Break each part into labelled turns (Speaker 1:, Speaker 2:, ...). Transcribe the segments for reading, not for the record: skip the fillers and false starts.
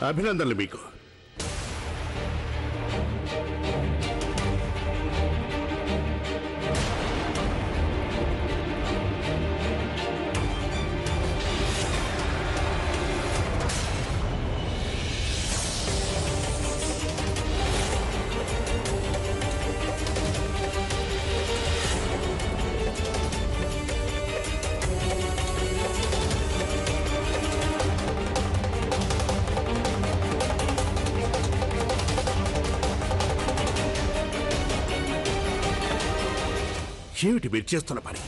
Speaker 1: అభినందనలు మీకు. ఏమిటి మీరు చేస్తున్న పని?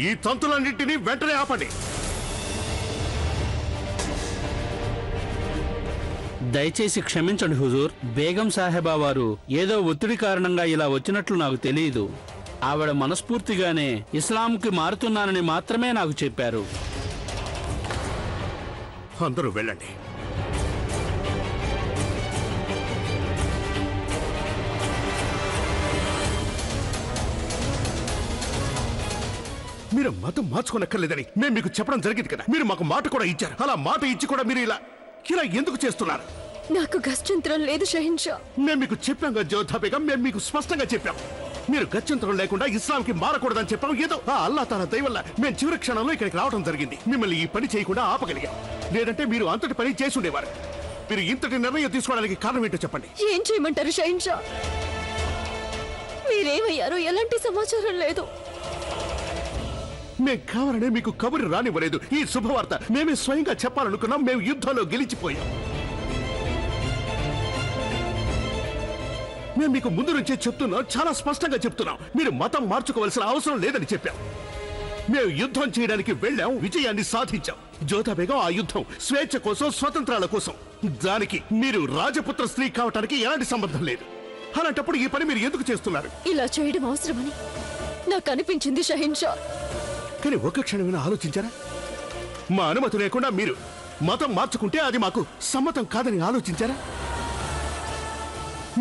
Speaker 1: ఈ తంతులన్నింటినీ వెంటనే ఆపండి.
Speaker 2: దయచేసి క్షమించండి హుజూర్. బేగం సాహెబా వారు ఏదో ఒత్తిడి కారణంగా ఇలా వచ్చినట్లు నాకు తెలియదు. ఆవిడ మనస్ఫూర్తిగానే ఇస్లాంకి మారుతున్నానని మాత్రమే నాకు చెప్పారు.
Speaker 1: అందరూ వెళ్ళండి. మీరు మతం మార్చుకోనక్కర్లేదని మేము మీకు చెప్పడం జరిగింది కదా. మీరు మాకు మాట కూడా ఇచ్చారు. అలా మాట ఇచ్చి కూడా మీరు ఇలా ఎందుకు చేస్తున్నారు?
Speaker 3: నాకు గత్యంతరం లేదు షహీన్షా.
Speaker 1: మేము మీకు చెప్పాం కదా జోధా బేగం, మేము మీకు స్పష్టంగా చెప్పాం. మీరు గత్యంతరం లేకుండా ఇస్లాంకి మారకూడదని చెప్పాం. ఏదో ఆ అల్లా తాలా దయ వల్ల మేము చివరి క్షణంలో ఇక్కడికి రావడం జరిగింది. మిమ్మల్ని ఈ పని చేయకుండా ఆపగలిగాం. లేదంటే మీరు అంతటి పని చేసి ఉండేవారు. మీరు ఇంతటి నిర్ణయం తీసుకోవడానికి కారణం ఏంటో చెప్పండి.
Speaker 3: ఏం చేయమంటారు షహీన్షా? మీరేమయ్యారో ఎలాంటి సమాచారం లేదు.
Speaker 1: మేం కావాలనే మీకు కబురు రానివ్వలేదు. ఈ శుభవార్త మేమే స్వయంగా చెప్పాలనుకున్నాం. మేము యుద్ధంలో గెలిచిపోయాం. మేము మీకు ముందు నుంచే చెప్తున్నాం, చాలా స్పష్టంగా చెప్తున్నాం. మీరు మతం మార్చుకోవాల్సిన అవసరం లేదని చెప్పాం. మేము యుద్ధం చేయడానికి వెళ్ళాం, విజయాన్ని సాధించాం. జోధా బేగం ఆ యుద్ధం స్వేచ్ఛ కోసం, స్వతంత్రాల కోసం. దానికి మీరు రాజపుత్ర స్త్రీ కావటానికి ఎలాంటి సంబంధం లేదు. అలాంటప్పుడు ఈ పని మీరు ఎందుకు చేస్తున్నారు?
Speaker 3: ఇలా చేయడం అవసరమని నాకు అనిపించింది షహీన్షా.
Speaker 1: కానీ ఒక్క క్షణమైనా ఆలోచించారా? మా అనుమతి లేకుండా మీరు మతం మార్చుకుంటే అది మాకు సమ్మతం కాదని ఆలోచించారా?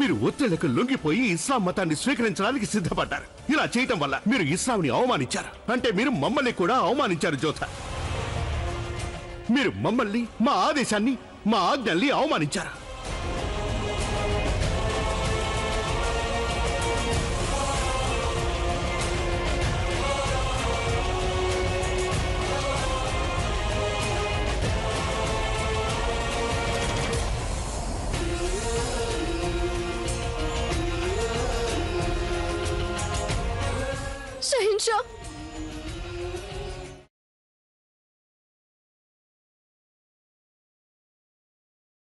Speaker 1: మీరు ఒత్తిళ్లకు లొంగిపోయి ఇస్లాం మతాన్ని స్వీకరించడానికి సిద్ధపడ్డారు. ఇలా చేయటం వల్ల మీరు ఇస్లాంని అవమానించారు. అంటే మీరు మమ్మల్ని కూడా అవమానించారు జోధా. మీరు మమ్మల్ని, మా ఆదేశాన్ని, మా ఆజ్ఞల్ని అవమానించారు.
Speaker 3: షహీన్షా